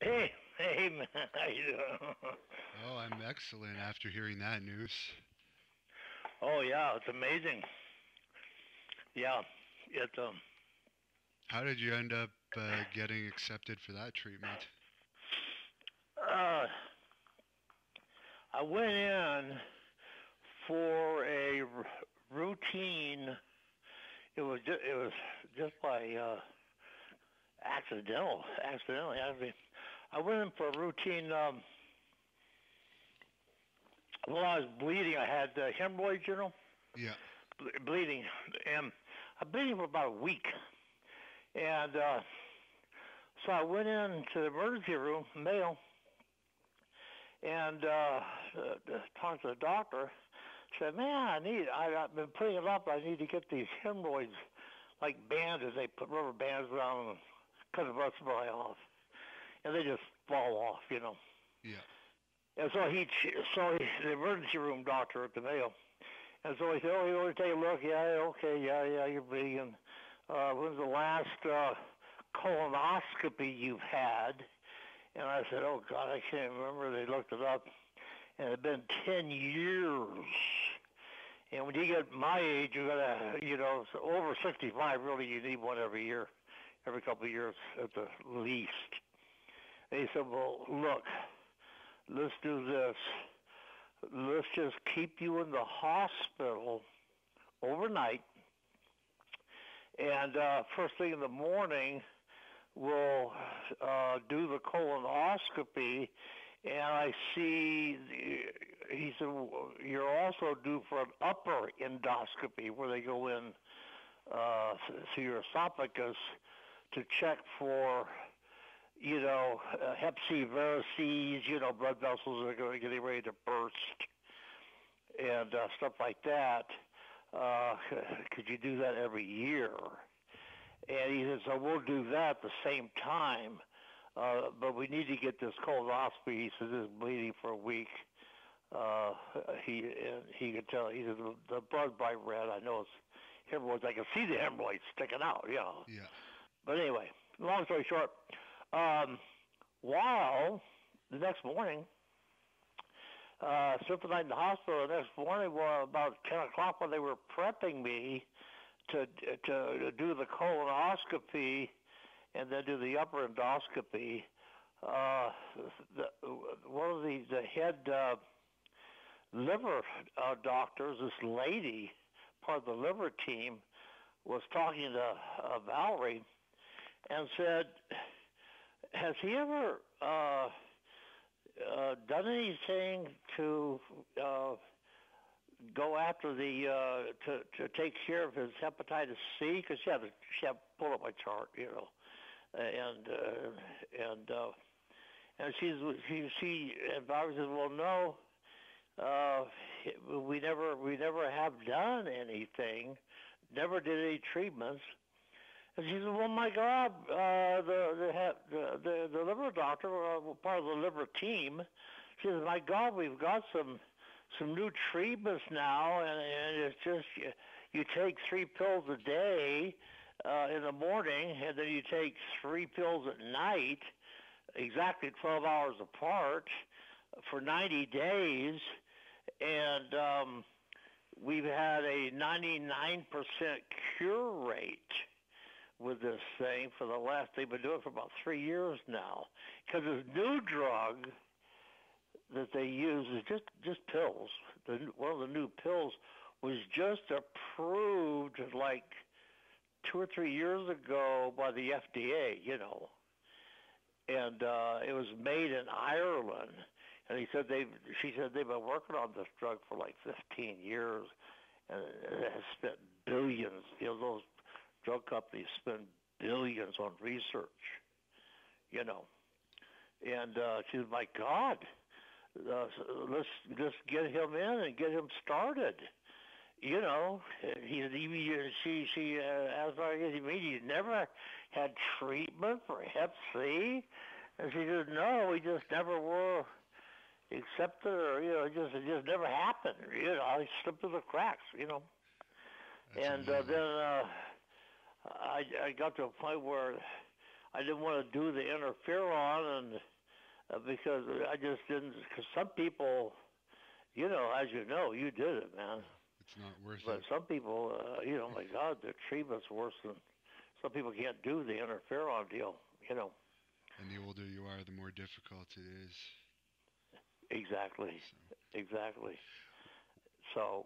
Hey, man, how you doing? Oh, I'm excellent after hearing that news. Oh yeah, it's amazing. Yeah, it's How did you end up getting accepted for that treatment? uh, I went in for a routine. It was just by accidentally. Actually, I went in for a routine. While I was bleeding, I had hemorrhoids, Yeah. bleeding, and I'm bleeding for about a week. And so I went into the emergency room, Mayo, and talked to the doctor. Said, "Man, I've been putting it up. I need to get these hemorrhoids, like bandages. They put rubber bands around them, cut the blood supply off, and they just fall off." Yeah. And the emergency room doctor at the Mayo, and so he said, "Oh, you want to take a look? Yeah, okay, yeah, you're bleeding. When's the last colonoscopy you've had?" And I said, "Oh God, I can't remember." They looked it up, and it had been 10 years. And when you get my age, you gotta, so over 65, really, you need one every year, every couple of years at the least. And he said, "Well, look, let's do this. Let's just keep you in the hospital overnight, and first thing in the morning, we'll do the colonoscopy." And I see, he said, "You're also due for an upper endoscopy where they go in through your esophagus to check for, Hep C varices, blood vessels that are getting ready to burst and stuff like that. Could you do that every year?" And he said, "So we'll do that at the same time. But we need to get this colonoscopy." He says, "This is bleeding for a week." Uh, he could tell. He says, "The blood's bright red. I know it's hemorrhoids. I can see the hemorrhoids sticking out." Yeah. But anyway, long story short, um, while the next morning, spent the night in the hospital. The next morning, well, about 10 o'clock, when they were prepping me to do the colonoscopy and then do the upper endoscopy, uh, the, one of the head liver doctors, this lady, part of the liver team, was talking to Valerie and said, "Has he ever done anything to go after to take care of his hepatitis C?" Because she had pulled up my chart, and she and Barbara says, "Well, no, uh, we never have done anything, never did any treatments." And she said, "Well, my God, the liver doctor, part of the liver team, she says, 'My God, we've got some new treatments now, and it's just you take 3 pills a day in the morning, and then you take 3 pills at night, exactly 12 hours apart, for 90 days, and we've had a 99% cure rate with this thing for the last. They've been doing it for about 3 years now, because this new drug that they use is just pills. One of the new pills was just approved like 2 or 3 years ago by the FDA, and it was made in Ireland. And she said they've been working on this drug for like 15 years, and it has spent billions. Those drug companies spend billions on research, And she said, "My God, let's just get him in and get him started." She asked, "You mean you never had treatment for Hep C?" And she said, "No, we just never were accepted, or it just never happened. I slipped through the cracks. That's And amazing. then I got to a point where I didn't want to do the interferon, and because I just didn't. Because some people, as you know, you did it, man. It's not worth But it. some people, my God, the treatment's worse than. Some people can't do the interferon deal. And the older you are, the more difficult it is. Exactly. So. Exactly. So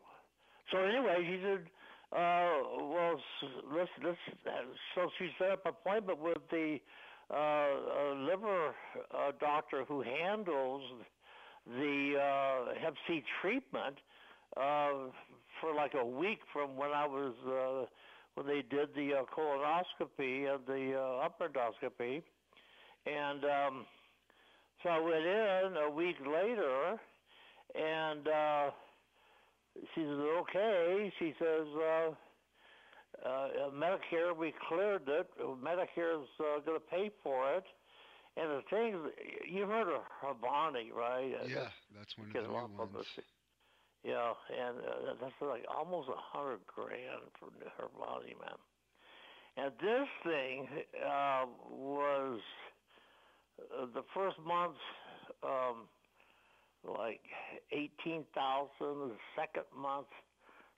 anyway, he said, let's. So she set up an appointment with the liver doctor who handles the Hep C treatment for like a week from when I was when they did the colonoscopy and the upper endoscopy, and so I went in a week later, and she says, okay. She says, Medicare, we cleared it. Medicare's going to pay for it. And the thing, you've heard of Habani, right? Yeah, that's one of the new ones. Publicity. Yeah, and that's like almost $100,000 for Habani, man. And this thing was the first month like 18,000. The second month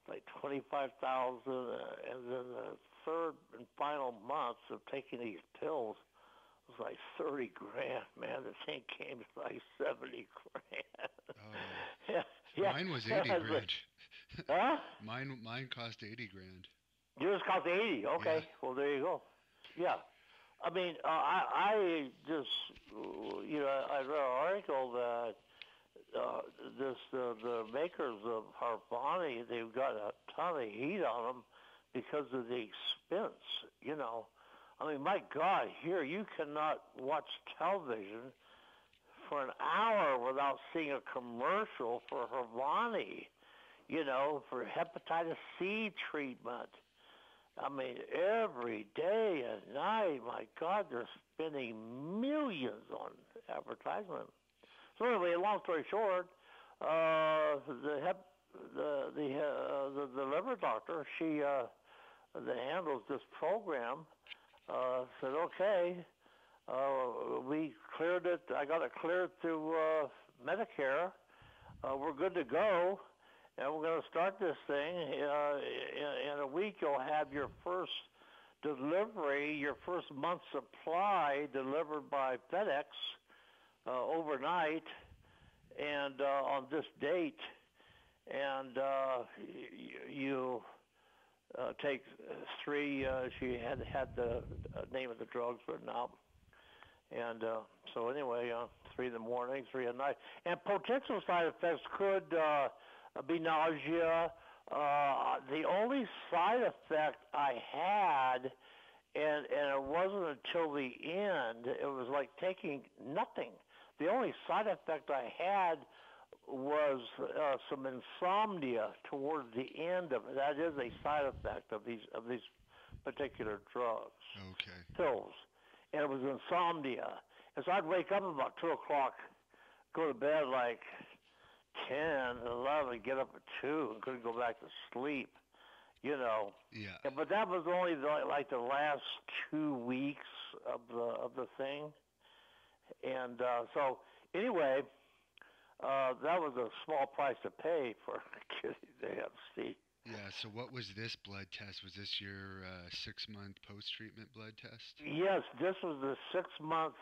like 25,000, and then the third and final months of taking these pills was like 30 grand, man. The thing came to like 70 grand. Oh. Yeah. Mine was 80 grand. Huh? Mine cost 80 grand. Yours cost 80. Okay. Yeah. Well, there you go. Yeah. I mean, I just, I read an article that the makers of Harvani, they've got a ton of heat on them because of the expense. I mean, my God, here you cannot watch television for an hour without seeing a commercial for Harvani, for hepatitis C treatment. I mean, every day and night, my God, they're spending millions on advertisement. So anyway, long story short, the liver doctor, she that handles this program, said, okay, we cleared it. I got it cleared through Medicare. We're good to go, and we're going to start this thing. In a week, you'll have your first delivery, your first month's supply delivered by FedEx overnight, and on this date, and you take three. She had the name of the drugs written out, and so anyway, 3 in the morning, 3 at night, and potential side effects could be nausea. The only side effect I had, and it wasn't until the end, it was like taking nothing. The only side effect I had was some insomnia towards the end of it. That is a side effect of these particular drugs, pills, and it was insomnia. And so I'd wake up about 2 o'clock, go to bed like 10, 11, get up at 2, and couldn't go back to sleep. Yeah. But that was only like the last 2 weeks of the thing. And so anyway, that was a small price to pay for getting the Hep C. Yeah, so what was this blood test? Was this your 6-month post-treatment blood test? Yes, this was the 6-month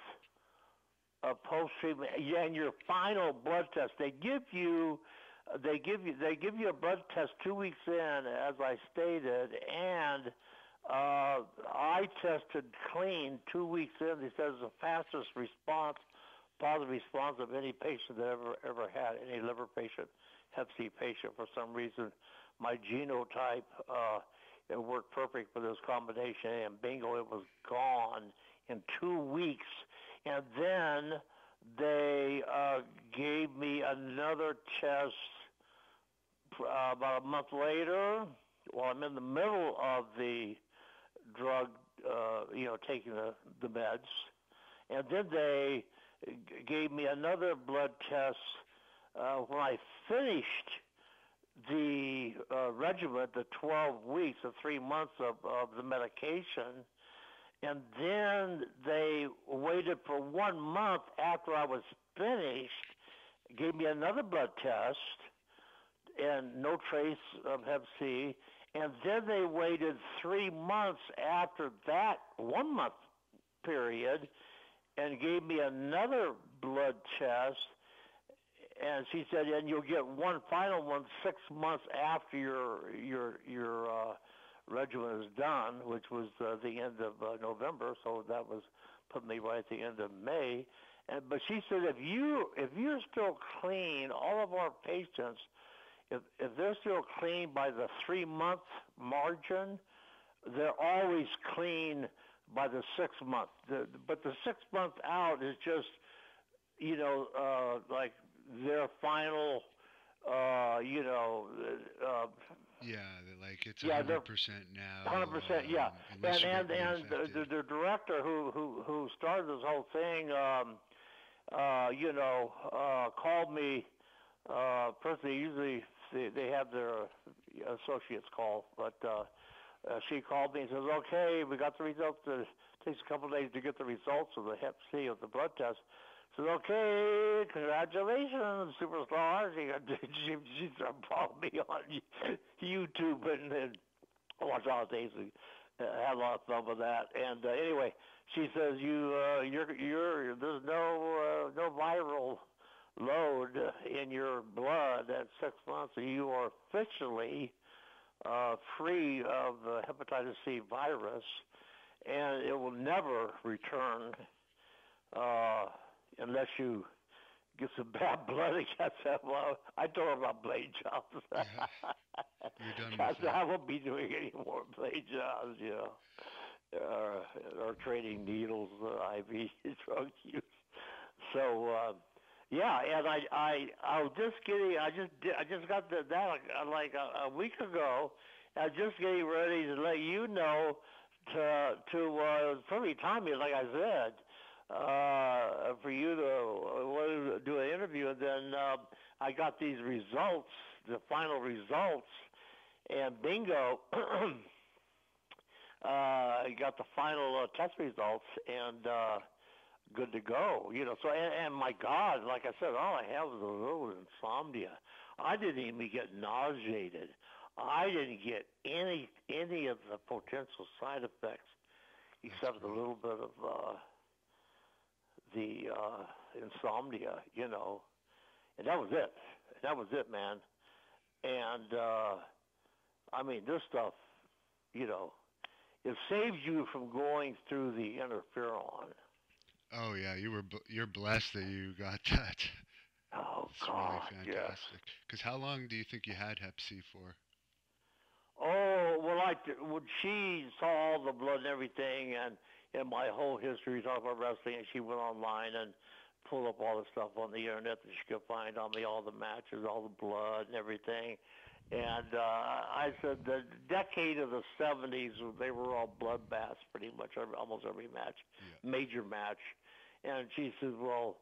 post-treatment, and your final blood test. They give you a blood test 2 weeks in, as I stated, and I tested clean 2 weeks in. He says the fastest response, positive response of any patient that ever had, any liver patient, Hep C patient. For some reason, my genotype, it worked perfect for this combination, and bingo, it was gone in 2 weeks. And then they gave me another test about a month later. Well, I'm in the middle of the drug, taking the meds. And then they gave me another blood test when I finished the regimen, the 12 weeks, the 3 months of the medication. and then they waited for 1 month after I was finished, gave me another blood test, and no trace of Hep C. And then they waited 3 months after that 1 month period and gave me another blood test. And she said, and you'll get one final one 6 months after your regimen is done, which was the end of November. So that was put me right at the end of May. But she said, if you're still clean, all of our patients, if they're still clean by the 3 month margin, they're always clean by the 6 month. But the 6 month out is just, like their final, like it's 100% now. 100%, yeah. And the director who started this whole thing, called me. Personally, usually they have their associates call, but she called me and says, "Okay, we got the results. It takes a couple of days to get the results of the Hep C of the blood test." Said, "Okay, congratulations, superstar." She followed me on YouTube and watched all the things. Had a lot of fun with that. And anyway, she says, there's no viral load in your blood at 6 months, and you are officially free of the hepatitis C virus, and it will never return unless you get some bad blood against that. Well, I told her about blade jobs. You're done with that. I won't be doing any more blade jobs, or trading needles, IV drug use. So, and I was just getting, I just got that like a week ago. I was just getting ready to let you know to probably time me, like I said, for you to do an interview, and then I got these results, the final results, and bingo, I got the final test results, and good to go, So, and my God, like I said, all I have is a little insomnia. I didn't even get nauseated. I didn't get any of the potential side effects, except a little bit of the insomnia, and that was it. That was it, man. And I mean, this stuff, it saves you from going through the interferon. Oh yeah, you're blessed that you got that. Oh, it's God, really fantastic. Because how long do you think you had Hep C for? Oh, well, when she saw all the blood and everything, and my whole history, talking about wrestling, and she went online and pulled up all the stuff on the internet that she could find on me, all the matches, all the blood and everything. And I said the decade of the 70s, they were all bloodbaths pretty much, almost every match, major match. And she says, well,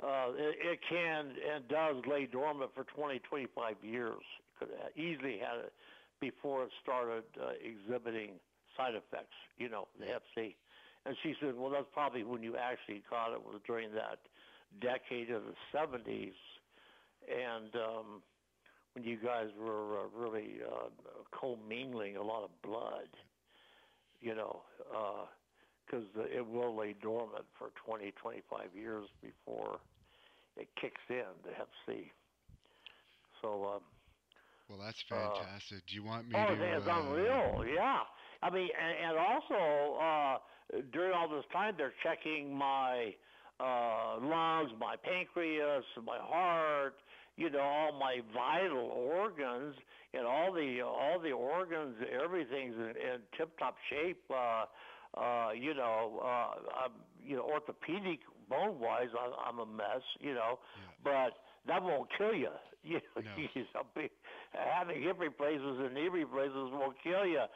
it can and does lay dormant for 20, 25 years. Could have easily had it before it started exhibiting side effects, the Hep C. And she said, well, that's probably when you actually caught it, was during that decade of the 70s. And when you guys were really commingling a lot of blood, because it will lay dormant for 20, 25 years before it kicks in, the Hep C. So, well, that's fantastic. Do you want me to... Oh, it's unreal, yeah. I mean, and also, during all this time, they're checking my lungs, my pancreas, my heart, all my vital organs, and all the organs, everything's in tip-top shape. Orthopedic bone-wise, I'm a mess, but that won't kill you. No. Having hip replacements and knee replacements won't kill you,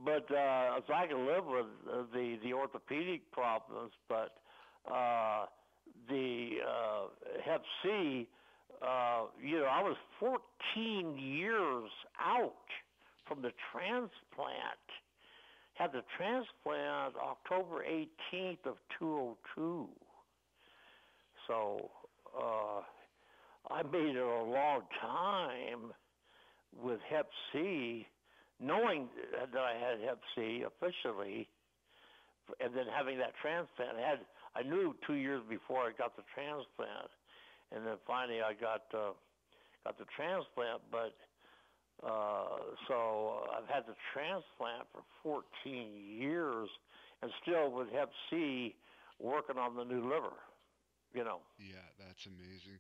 But so I can live with the orthopedic problems, but the Hep C, I was 14 years out from the transplant. Had the transplant October 18th of 202. So I made it a long time with Hep C, knowing that I had Hep C officially, and then having that transplant. I knew 2 years before I got the transplant, and then finally I got the transplant. But so I've had the transplant for 14 years, and still with Hep C, working on the new liver. Yeah, that's amazing.